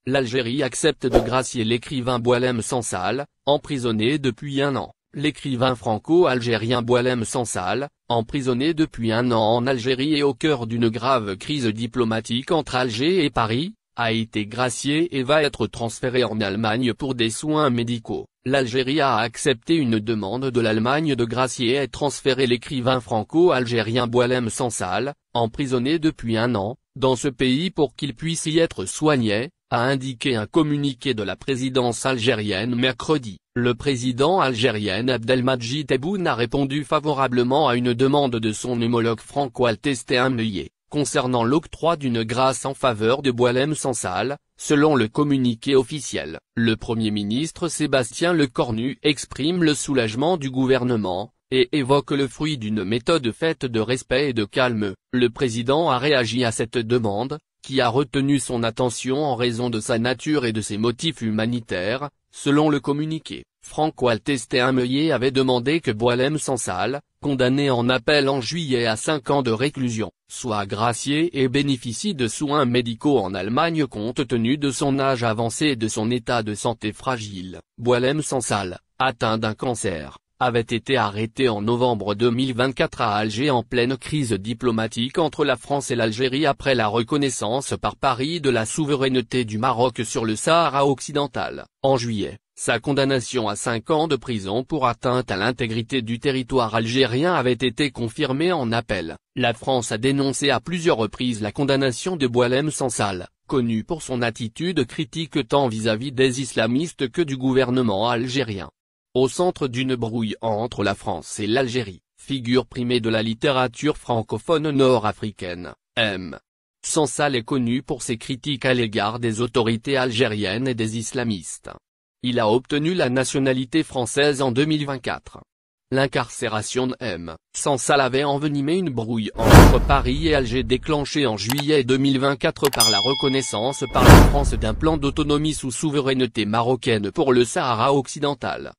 l'Algérie accepte de gracier l'écrivain Boualem Sansal, emprisonné depuis un an. L'écrivain franco-algérien Boualem Sansal, emprisonné depuis un an en Algérie et au cœur d'une grave crise diplomatique entre Alger et Paris, a été gracié et va être transféré en Allemagne pour des soins médicaux. L'Algérie a accepté une demande de l'Allemagne de gracier et transférer l'écrivain franco-algérien Boualem Sansal, emprisonné depuis un an, dans ce pays pour qu'il puisse y être soigné, a indiqué un communiqué de la présidence algérienne mercredi. Le président algérien Abdelmadjid Tebboune a répondu favorablement à une demande de son homologue franco-altécéen Meyé, concernant l'octroi d'une grâce en faveur de Boualem Sansal, selon le communiqué officiel. Le Premier ministre Sébastien Lecornu exprime le soulagement du gouvernement, et évoque le fruit d'une méthode faite de respect et de calme. Le président a réagi à cette demande, qui a retenu son attention en raison de sa nature et de ses motifs humanitaires, selon le communiqué. Franco-altécéen Meyé avait demandé que Boualem Sansal, condamné en appel en juillet à 5 ans de réclusion, soit gracié et bénéficie de soins médicaux en Allemagne compte tenu de son âge avancé et de son état de santé fragile. Boualem Sansal, atteint d'un cancer, avait été arrêté en novembre 2024 à Alger en pleine crise diplomatique entre la France et l'Algérie après la reconnaissance par Paris de la souveraineté du Maroc sur le Sahara occidental. En juillet, sa condamnation à 5 ans de prison pour atteinte à l'intégrité du territoire algérien avait été confirmée en appel. La France a dénoncé à plusieurs reprises la condamnation de Boualem Sansal, connu pour son attitude critique tant vis-à-vis des islamistes que du gouvernement algérien. Au centre d'une brouille entre la France et l'Algérie, figure primée de la littérature francophone nord-africaine, M. Sansal est connu pour ses critiques à l'égard des autorités algériennes et des islamistes. Il a obtenu la nationalité française en 2024. L'incarcération de M. Sansal avait envenimé une brouille entre Paris et Alger déclenchée en juillet 2024 par la reconnaissance par la France d'un plan d'autonomie sous souveraineté marocaine pour le Sahara occidental.